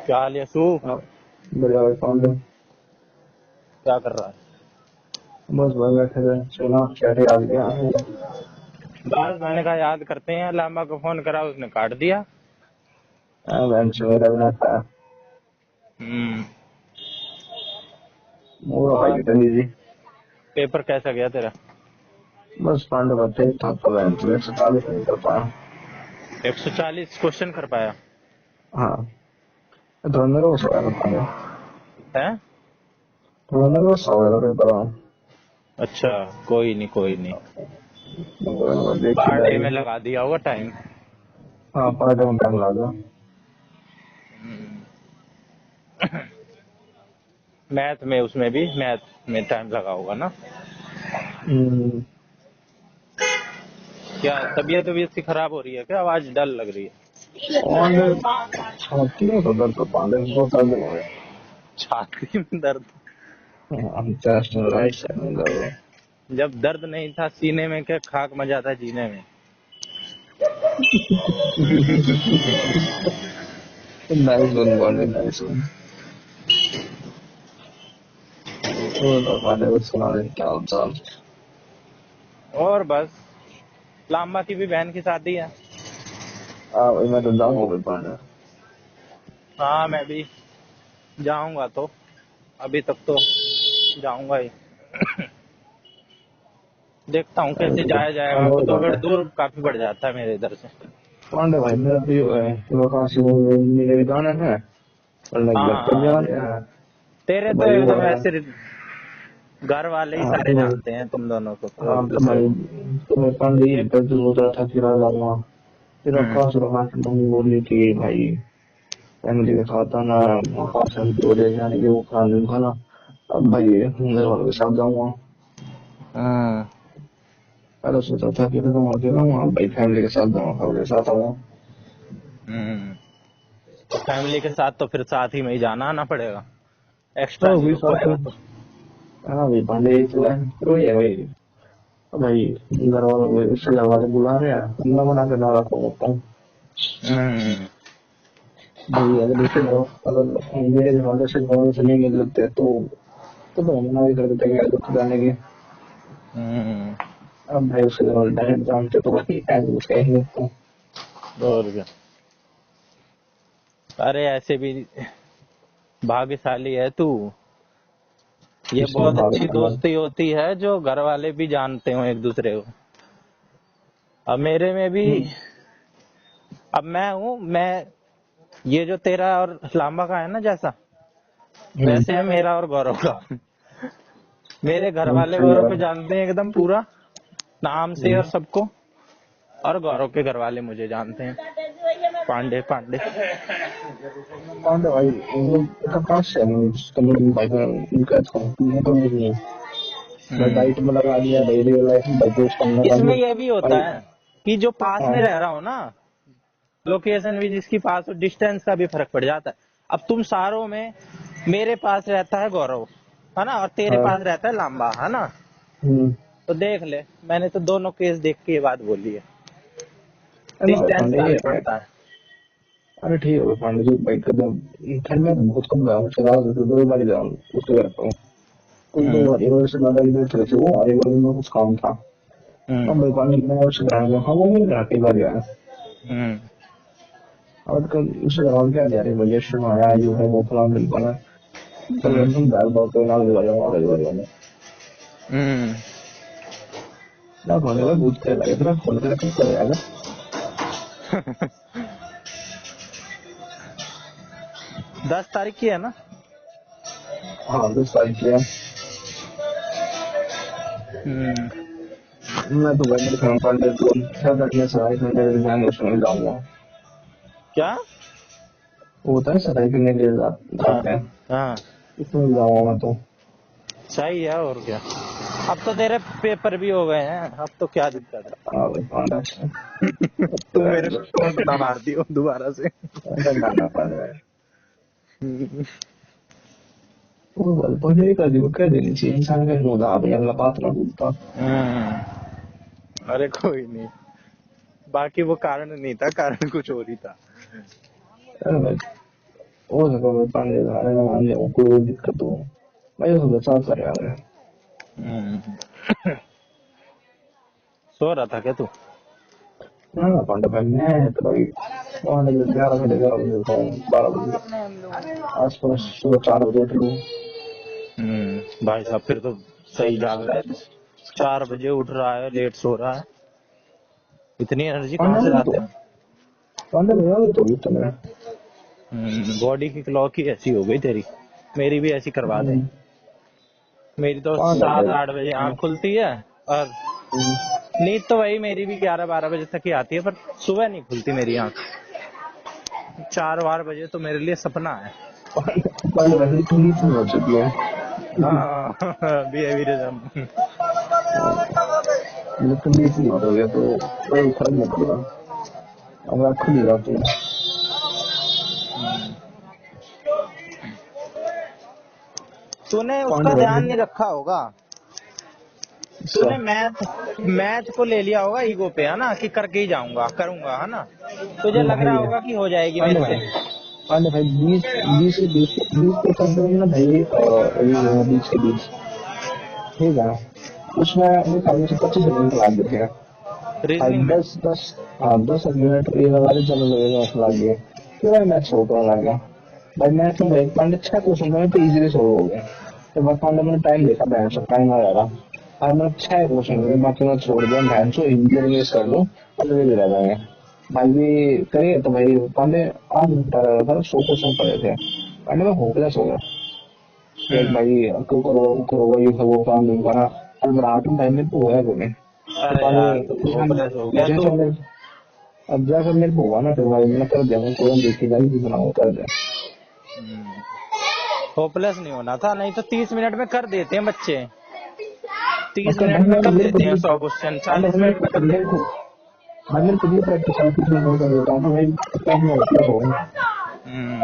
क्या हाल यसु? हाँ, बढ़िया भाई कौन है? क्या कर रहा है? बस भाई बैठे थे, सुना क्या थे याद किया। बस मैंने कहा याद करते हैं। लांबा को फोन करा, उसने काट दिया। बेंच मेरा भी था। हम्म। मोरा भाई और कितनी जी। पेपर कैसा गया तेरा? बस पांडे बच्चे था तो बेंच में 47 नहीं कर पाया। 140 क्वेश्चन कर पाया हाँ, थोड़ा नर्वस हो गया था पांडे। है? थोड़ा नर्वस हो गया था पेपर में। अच्छा, कोई नहीं कोई नहीं। देख ही पार्ट ए जाएगी। में लगा दिया होगा टाइम। हाँ, पांडे में टाइम लगा। मैथ में, उसमें भी मैथ में टाइम लगा होगा ना? क्या तबीयत तबीयत सी खराब हो रही है क्या? आवाज डल लग रही है। पांडे छाती में तो दर्द, तो पांडे को दर्द हो गया। छाती में दर्द? चेस्ट में राइट साइड में दर्द है। जब दर्द नहीं था सीने में, क्या खाक मजा था जीने में। Nice one Pandey, nice one. तो पांडे को सुना दे क्या हाल चाल। और बस, लांबा की भी बहन की शादी है। हाँ भाई मैं तो जाऊंगा पांडे। हाँ मैं भी जाऊंगा तो, अभी तक तो जाऊंगा ही। देखता हूँ कैसे जाया जाएगा, और कुतोगढ़ पांडे, दूर काफी पड़ जाता है मेरे इधर से। पांडे भाई मेरा भी काशी वो मेरे भी जाना है और लाइक हाँ घर पर हाँ, जाना है। तेरे तो तो भाई वो एकदम है। ऐसे घर वाले ही हाँ सारे तो भाई, जानते हैं तुम दोनों को तो हाँ एक तो दूसरे भाई, को। तो मैं पांडे ये कर जो होता था फिर आ जाऊंगा। फिर हम्म आकाश और आकाश की मम्मी बोली कि भाई फैमिली के साथ आना। आकाश हम तो ले जाने के वो खाना खाना। अब भाई मेरे वालों के साथ जाऊंगा। हम्म पहले सोचा था कि मैं वहाँ के जाऊंगा, भाई फैमिली के साथ जाऊंगा, फैमिली के साथ आऊंगा। हम्म। तो फैमिली के साथ तो फिर साथ ही में ही जाना आना पड़ेगा, एक्स्ट्रा तो नहीं भी रुक साथ पाएगा में। तो। हाँ भाई पांडे तो है, तो ये भाई। भाई घर वाले रिश्तेदार वाले बुला रहे हैं, बंदा बना के ना रखो होता हूँ। हम्म भाई अगर रिश्तेदार, अगर मेरे घर वाले से घरों से नहीं मिल लेते तो मना भी कर देते हैं कुछ जाने की। हम्म। अब भाई उसके घर वाले डायरेक्ट जानते तो वही टाइम उसका ही होता। और क्या। अरे ऐसे भी भाग्यशाली है तू। ये इसमें बहुत भाग अच्छी जाना। दोस्ती होती है जो घर वाले भी जानते हो एक दूसरे को। अब मेरे में भी, अब मैं हूँ, मैं ये जो तेरा और लांबा का है ना जैसा, वैसे है मेरा और गौरव का। मेरे घर वाले सही गौरव है। को जानते हैं एकदम पूरा नाम से और सबको, और गौरव के घर वाले मुझे जानते हैं, पांडे पांडे। पांडे भाई मतलब काश है कम्युनिटी भाई उनका तो नहीं है। मैं हम्म। डाइट में लगा दिया, भाई रियल लाइफ में भाई दोस्त में लगा इसमें दिया। ये भी होता भाई है कि जो पास में हाँ रह रहा हो ना, लोकेशन भी जिसकी पास हो, डिस्टेंस का भी फर्क पड़ जाता है। अब तुम सारों में मेरे पास रहता है गौरव, है ना, और तेरे हाँ। पास रहता है लांबा, है ना। हम्म। तो देख ले, मैंने तो दोनों केस देख के ये बात बोली है, है ना भाई डिस्टेंस पांडे का ये भी है। पड़ता है। अरे ठीक है भाई पांडे जी, भाई कदम ठंड में बहुत कम गया हूँ, चला तो 2 बार जाऊँ उसके घर पर। कुछ 2 बार एक बार से ज्यादा इधर थे थे वो, और एक बार में कुछ काम था। हम्म हम भाई पांडे मैं उससे घर गया, हाँ वो मेरे घर कई बार गया। हम्म और कल उससे घर क्या जा रहे भैया शुरू आया जो है वो फलाम बिल्कुल है। कल हम्म हम घर बहुत नाल दिवा जाऊंगा अगली बार में। हम्म। ना होने का भूत कर लगे तेरा फोन कर कब करेगा। 10 तारीख की है ना? हाँ 10 तारीख की है। हम्म। मैं तो भाई मेरे घर पांडे को 6 घंटे से 2.5 घंटे जाएंगे उसमें जाऊंगा। क्या? वो होता है सगाई करने के लिए हाँ जाते हैं, हाँ, उसमें जाऊंगा मैं तो। सही है और क्या। अब तो तेरे पेपर भी हो गए हैं, अब तो क्या दिक्कत है। हाँ भाई पांडे तू मेरे पे टोंट ना मार दियो दोबारा से। ना पांडे वो गल पहले कर दी कर देनी चाहिए इंसान का होता भाई अगला बात ना भूलता। अरे कोई नहीं, बाकी वो कारण नहीं था, कारण कुछ और ही था। अरे भाई हो सका मैं पांडे का आने मान जाऊँ कोई दिक्कत हो भाई हो साथ कर यार हम्म। सो रहा था क्या तू? ना ना पांडे भाई मैं तो भाई वहाँ लगे 11 बजे 12 बजे आस पास सुबह 4 बजे उठ लूँ भाई साहब फिर तो सही जाग रहा है तू। 4 बजे उठ रहा है, लेट सो रहा है, इतनी एनर्जी कहाँ पांडे से भाई तो लाते हैं? पांडे भाई तो भी तो मैं बॉडी की क्लॉक ही ऐसी हो गई तेरी। मेरी भी ऐसी करवा दे। मेरी तो पांडे 7-8 बजे आंख भाई खुलती है, और नींद तो वही मेरी भी 11-12 बजे तक ही आती है, पर सुबह नहीं खुलती मेरी आंख। 4-4 बजे तो मेरे लिए सपना है। पांडे भाई तो नींद नहीं हो चुकी है हाँ। बिहेवियरिज्म। मतलब तो नींद नहीं हो गया तो कोई फर्क नहीं पड़ेगा अब आप खुली जाती है तूने पांडे उसका ध्यान भाई नहीं रखा होगा। अच्छा तूने मैथ मैथ को ले लिया होगा ईगो पे, है ना, कि करके ही जाऊंगा, करूंगा, है ना। तुझे अरे लग रहा भाई होगा कि हो जाएगी पांडे मेरे से। भाई पांडे भाई 20% ना भाई रीजन 20 के 20 ठीक है उसमें वो 25 मिनट लग गए भाई रीजनिंग में। 10 10 हाँ 10 मिनट ये वाले चलो लगेगा उसमें लग गए फिर भाई मैथ छोड़ने लग गया भाई मैथ में भाई पांडे 6 क्वेश्चन में तो इजीली सोल्व हो गए तो बाद पांडे मैंने टाइम देखा बहन से टाइम आ रहा और मैंने 6 क्वेश्चन में बाकी मैं छोड़ दिया बहन से हिंदी इंग्लिश कर दूं और वे भी रह जाएंगे भाई भी करिए तो भाई पांडे 8 घंटा रह रहा था 100 क्वेश्चन पड़े थे पांडे में होपलेस हो गया देख हम्म। भाई वो करो ये सब वो काम नहीं करा और रात में टाइम में तो होया कोई नहीं तो अरे पांडे यार तू होपलेस हो गया तू। जैसे मेरे अब जाकर मेरे को हुआ ना फिर भाई मैं कर दिया मैं कोई देखी जाएगी भी बनाऊँ कर दिया होपलेस नहीं होना था, नहीं तो 30 मिनट में कर देते हैं बच्चे। तीस मतलब भाई मिनट में मैं कर मेरे को देते हैं ये 100 क्वेश्चन, पांडे 40 मिनट में कर मेरे देते को हैं। भाई मेरे को ये प्रैक्टिस है कुछ मैं कर देता हूँ तो भाई टाइम में होपलेस हो गया हम्म,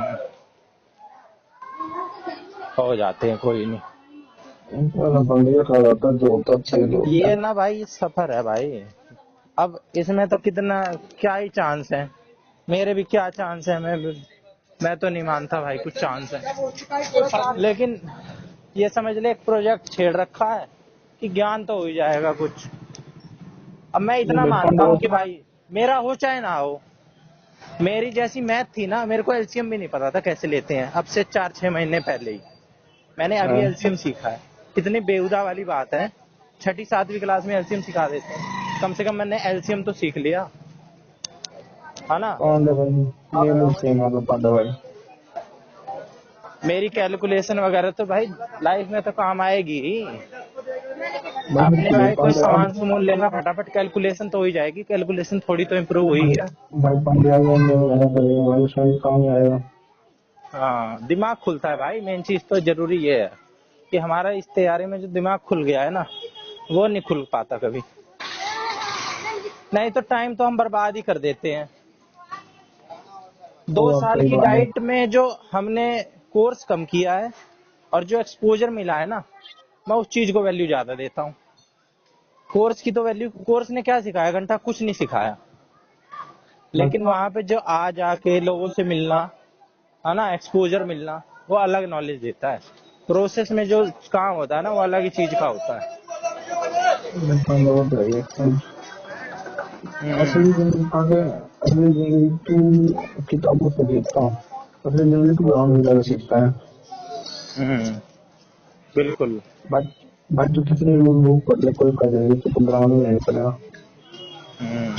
हो जाते हैं, कोई नहीं। बंदे का होता जो होता अच्छा ही होता ये ना भाई सफर है भाई। अब इसमें तो कितना, क्या ही चांस है। मेरे भी क्या चांस है, मैं तो नहीं मानता भाई कुछ चांस है। लेकिन ये समझ ले, एक प्रोजेक्ट छेड़ रखा है कि ज्ञान तो हो ही जाएगा कुछ। अब मैं नहीं इतना भाई मानता पांडे हूँ कि भाई मेरा हो चाहे ना हो, मेरी जैसी मैथ थी ना, मेरे को एलसीएम भी नहीं पता था कैसे लेते हैं, अब से 4-6 महीने पहले ही मैंने अभी एलसीएम सीखा है। कितनी बेहुदा वाली बात है, 6ठी 7वीं क्लास में एलसीएम सिखा देते हैं। कम से कम मैंने एलसीएम तो सीख लिया, है ना। पांडे भाई ये नहीं सेम है पांडे भाई मेरी कैलकुलेशन वगैरह तो भाई लाइफ में तो काम आएगी ही। भाई मेरे अपने को ये भाई कोई पांडे अब सामान सुमून लेना, फटाफट कैलकुलेशन तो हो ही जाएगी, कैलकुलेशन थोड़ी तो इम्प्रूव हुई है। भाई पांडे आ गया वगैरह करेगा भाई उसमें भी काम ही आएगा हाँ, दिमाग खुलता है भाई, मेन चीज तो जरूरी ये है कि हमारा इस तैयारी में जो दिमाग खुल गया है ना, वो नहीं खुल पाता कभी। नहीं तो टाइम तो हम बर्बाद ही कर देते हैं। वो दो बात साल सही की बात है डाइट में जो हमने कोर्स कम किया है और जो एक्सपोजर मिला है ना, मैं उस चीज को वैल्यू ज्यादा देता हूँ। कोर्स की तो वैल्यू, कोर्स ने क्या सिखाया, घंटा कुछ नहीं सिखाया। बस लेकिन वहां पे जो आ जाके लोगों से मिलना, है ना, एक्सपोजर मिलना, वो अलग नॉलेज देता है। प्रोसेस में जो काम होता है ना, वो अलग ही चीज का होता है। मैं पांडे वो तो है हम्म। असली जिंदगी पांडे असली जिंदगी तू किताबों से देखता हूँ असली जिंदगी तू ग्राउंड में सीखता है हम्म, बिल्कुल। बट बट जो कितने लोग पढ़ ले कोई कर देंगे तो ग्राउंड में नहीं पड़ेगा हम्म,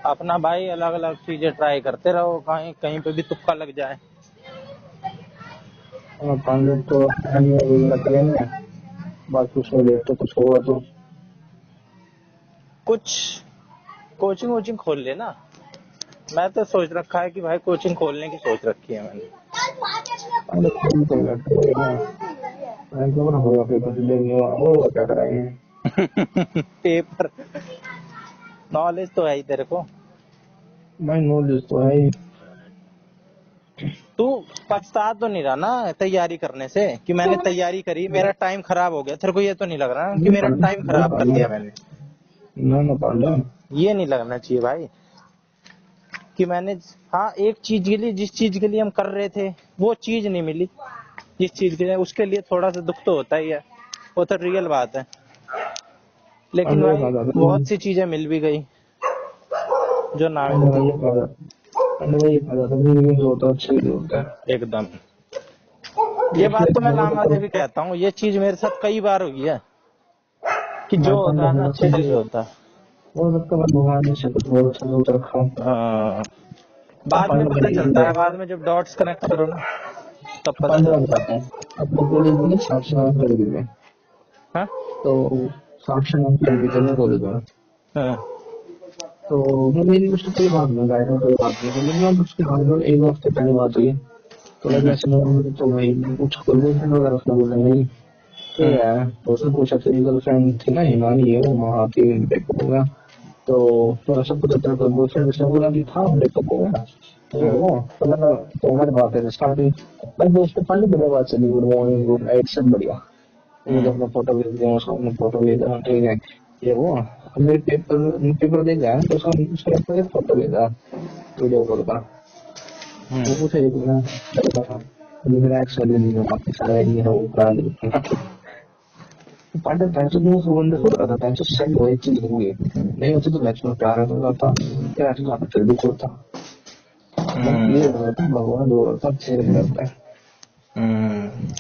अपना भाई अलग अलग चीजें ट्राई करते रहो, कहीं कहीं पे भी तुक्का लग जाए। पांडे तो एनुअल वगैरह करेंगे बाकी उसमें देखते कुछ होगा तो कुछ कोचिंग वोचिंग खोल लेना। मैं तो सोच रखा है कि भाई कोचिंग खोलने की सोच रखी है मैंने। पांडे खुद को लगता है मैं तो होगा फिर कुछ देंगे वो क्या कराएंगे पेपर, नॉलेज तो है ही तेरे को। भाई नॉलेज तो है ही तू पछता तो नहीं रहा ना तैयारी करने से, कि मैंने तैयारी करी, मेरा टाइम खराब हो गया? तेरे को ये तो नहीं लग रहा ना कि नहीं मेरा पांडे टाइम नहीं खराब कर पांडे दिया मैंने? ना ना पांडे ये नहीं लगना चाहिए भाई कि मैंने, हाँ एक चीज के लिए, जिस चीज के लिए हम कर रहे थे वो चीज नहीं मिली, जिस चीज के लिए, उसके लिए थोड़ा सा दुख तो होता ही है, वो तो रियल बात है। लेकिन पांडे भाई का था बहुत सी चीजें मिल भी गई जो ना पांडे मिलती। भाई ये कहा पांडे भाई ये कहा था जिंदगी में होता अच्छा ही होता है। एकदम, ये बात इसलिए तो मैं वो तो लामा से कभी भी कहता हूँ, ये चीज मेरे साथ कई बार हुई है कि जो मैं होता पांडे है ना भाई अच्छे के लिए होता है। वो लगता है भगवान ने सब कुछ बहुत अच्छा सोच रखा है। हाँ, बाद में पांडे पता भाई चलता है, बाद में जब डॉट्स कनेक्ट करो ना तब पता पांडे भाई चलता बताते हैं अपने कॉलेज में साक्षी नाम कर दिए है। तो साक्षी नाम कर दिए थे कॉलेज में। हाँ तो मेरी उससे कोई बात नहीं गाय कोई बात नहीं थी लेकिन अब उसके बाद में एक हफ्ते पहले बात हुई तो लगे हाँ ऐसे लोग तो भाई कुछ कोई गर्लफ्रेंड वगैरह उसने बोला नहीं तो हाँ यार तो उसने पूछा तेरी गर्लफ्रेंड थी ना हिमानी है वो वहाँ थी ब्रेकअप हो गया तो सब कुछ अच्छा तो गर्लफ्रेंड उसने बोला कि था ब्रेकअप हो गया तो हाँ तो मैंने तो हमारी बात है स्टार्टिंग मैं दोस्त पढ़ने के बाद चली गुड मॉर्निंग गुड नाइट सब बढ़िया मुझे हाँ अपना फोटो भेज दिया उसको अपना फोटो भेज दिया ठीक है ये वो अब मेरे पेपर पेपर देख रहा है तो उसका फोटो भेजा वीडियो कॉल का हाँ वो पूछे कि मैं लड़का था मुझे मेरा एक्स वाले नहीं है बाकी सारे ये है वो ब्रांड पांडे पैंसठ में सुगंध हो रहा था 65 वो एक चीज हुई नहीं होती तो मैच में प्यार होता था क्या ऐसा फिर भी होता बस ये हाँ। होता भगवान जो होता अच्छे करता है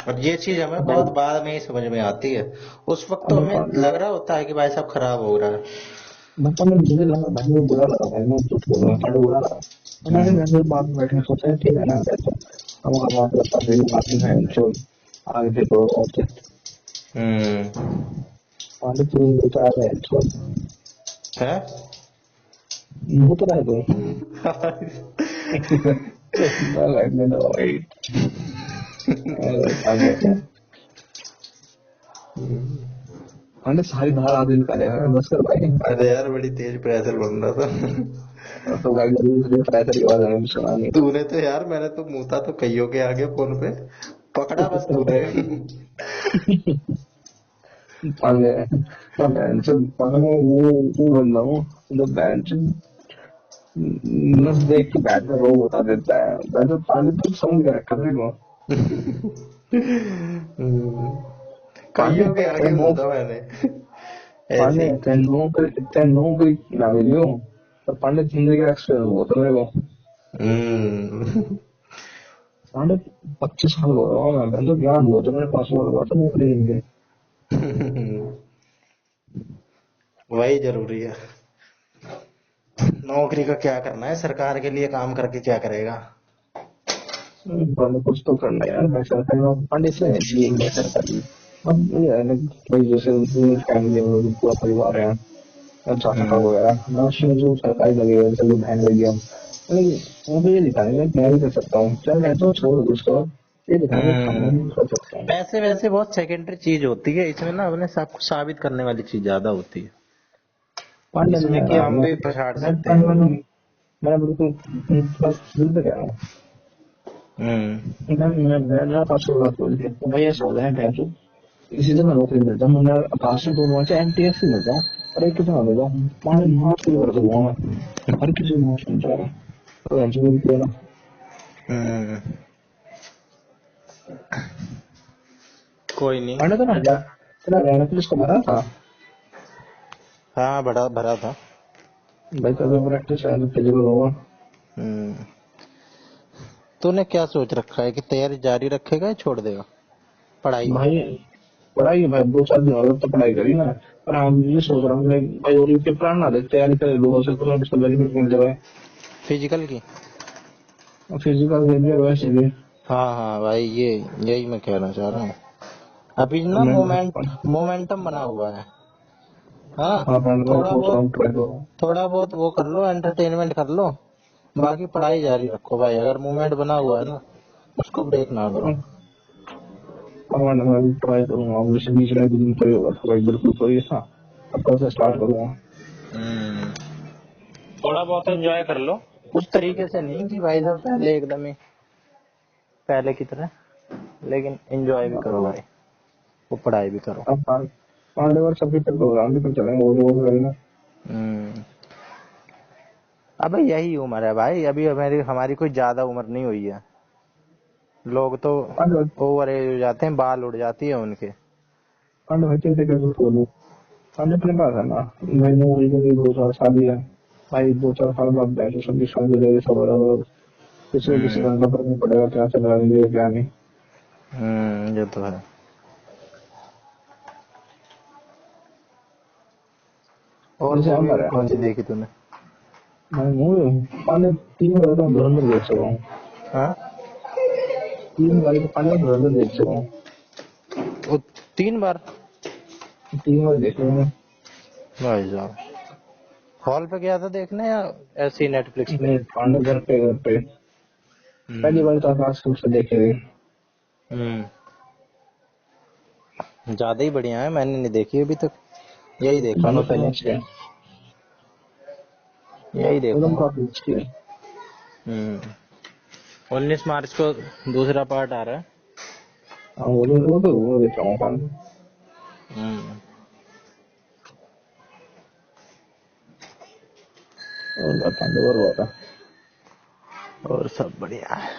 और ये चीज हमें भाई बहुत बाद में ही समझ में आती है, उस वक्त तो अब हमें लग रहा होता है कि भाई साहब खराब हो रहा है। मतलब मैं मुझे लगा भाई वो बुरा लगा भाई मैं कुछ बोल रहा था बुरा लगा तो मैंने हम्म वैसे बाद में बैठ के सोचा ठीक है ना बैठो हम हमारे पास भी बात है जो आगे देखो ऑब्जेक्ट हम्म आगे पूरी विचार है छोड़ है। वो तो रह गई लगने दो भाई आगे हमने सारी धार आगे निकाले बस कर भाई अरे यार बड़ी तेज प्रेशर बन रहा था। तो गाड़ी जल्दी ट्राई करी आवाज हमें सुना नहीं तूने तो यार, मैंने तो मुंह था तो कईयों के आगे फोन पे पकड़ा बस तूने। पाले बैंड से पाले वो बंदा हूँ जो बैंड से नस देख के बैट में रोग बता देता है मैं तो पाले तो समझ गया कभी को हम्म, पाले कईयों के आगे तेनो मुंह था मैंने ऐसे पाले ही। तेनो कोई ना मिलियो पर पाले जिंदगी का एक्सपीरियंस होता है मेरे को हम्म। पाले 25 साल हो रहा हूँ मैं तो ज्ञान हो तो मेरे पास हो रहा था नौकरी नहीं वही जरूरी है। नौकरी का क्या करना है, सरकार के लिए काम करके क्या करेगा। पाले कुछ तो करना है यार मैं सरकारी पाले से ये मैं सरकारी अब ये है ना भाई जैसे फैमिली में पूरा परिवार है चाचा हम्म वगैरह लास्ट में जो सरकारी लगे हुए चलो बहन लगी हम लेकिन वो तो ये दिखाएंगे कि मैं भी कर सकता हूँ चल मैं तो छोड़ उसको ये दिखाएंगे कि हाँ मैं भी कर सकता हूँ पैसे वैसे बहुत सेकेंडरी चीज होती है, इसमें ना अपने सब कुछ साबित करने वाली चीज ज्यादा होती है, पांडे इसमें मैं कि हम मैं भी पछाड़ मैं सकते पांडे हैं। मैं बिल्कुल बस दिल पे कह रहा हूँ हम्म मैं पासवर्ड बात बोल दिया तो भाई ऐसा हो गया है इसी से मैं नौकरी मिलता मैंने पास में दोनों से एमटीएस से मिलता और एक कितना मिला पांडे मार्च के कर दूंगा मैं हर किसी को मार्च मिल जाएगा तो एंजॉय भी किया ना हम्म, कोई नहीं। पांडे तो ना जा तेरा रहना पुलिस को भरा था हाँ बड़ा भरा था। भाई कभी प्रैक्टिस है फिजिकल होगा हम्म, तूने क्या सोच रखा है कि तैयारी जारी रखेगा या छोड़ देगा पढ़ाई। भाई पढ़ाई भाई 2 साल दिन और तो पढ़ाई करी ना पर हम ये सोच रहा हूँ कि भाई और के प्लान ना दे तैयारी करे 2 से तो इसका बेनिफिट मिल जाए फिजिकल की। फिजिकल दे दिया वैसे भी हाँ हाँ भाई, ये यही मैं कहना चाह रहा हूँ। अभी तो ना मैं मोमेंटम बना हुआ है। हाँ, हाँ मैं थोड़ा सोच रहा बहुत हूँ ट्राई करूँ थोड़ा बहुत वो कर लो, एंटरटेनमेंट कर लो, बाकी पढ़ाई जारी रखो भाई, अगर मूवमेंट बना हुआ है ना उसको ब्रेक ना करो। और मैं ट्राई करूँगा जैसे बीच में दिन कोई होगा तो भाई बिल्कुल कोई ऐसा अब कल से स्टार्ट करूँगा हम्म, थोड़ा बहुत एंजॉय कर लो, उस तरीके से नहीं कि भाई साहब पहले एकदम ही पहले की तरह, लेकिन एंजॉय भी करो भाई, वो पढ़ाई भी करो। अब 5 5 लेवल सब्जेक्ट प्रोग्राम भी तो चलेंगे वो करेंगे हम्म, अबे यही उम्र है भाई, अभी हमारी हमारी कोई ज्यादा उम्र नहीं हुई है। लोग तो पंड ओवर एज हो जाते हैं, बाल उड़ जाती है उनके। पंड बच्चे से कैसे बोलूं। पंड अपने पास है ना, मैंने वही कभी 2 साल शादी है भाई, 2-4 साल बाद बैठो सबकी शादी रही सब अलग, किसी को किसी का पता नहीं पड़ेगा क्या चल रहा है क्या नहीं। ये तो है। और जैसे मूवी हमारे कौन सी देखी तूने? मैं मूवी पांडे 3 बार तो धुरंधर देख चुका हूँ। हाँ, 3 बार तो पांडे धुरंधर देख चुका हूँ। वो 3 बार? 3 बार देख लिया मैं। भाई साहब, हॉल पे गया था देखने या ऐसे ही नेटफ्लिक्स पे? नहीं पांडे घर पे पहली हम्म। बार तो आकाश से देखे थे। हम्म। ज्यादा ही बढ़िया है, मैंने नहीं देखी अभी तक। यही देखा मैं दोनों पहले। फिल्म अच्छी है, यही फिल्म देखूंगा। काफी अच्छी है। 19 मार्च को दूसरा पार्ट आ रहा है। हाँ वो देख रहा हूँ पांडे। हम्म। और पांडे और बता। और सब बढ़िया है।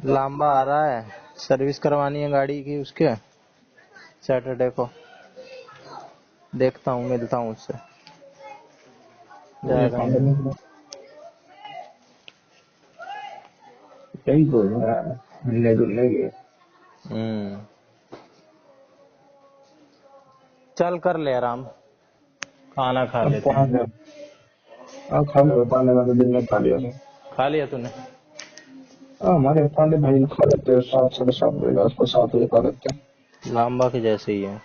लांबा आ रहा है, सर्विस करवानी है गाड़ी की उसके, सैटरडे को। देखता हूँ, मिलता हूँ उससे, ये जाएगा पांडे नहीं। में यही बोल रहा है, मिलने जुलने के। हम्म। चल कर ले आराम, खाना खा अब लेते हैं। पांडे अब खा लो, पांडे का तो दिन में खा लिया था। खा लिया तूने? हाँ हमारे पांडे भाई खा लेते हैं 7-7:30 बजे, उसको 7 बजे खा लेते हैं। लांबा के जैसे ही है।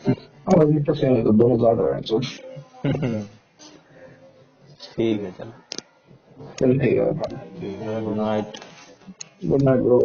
हाँ अभी तो सेम है, तो दोनों ज्यादा है तो। ठीक है, चल। चल ठीक है, good night. Good night bro.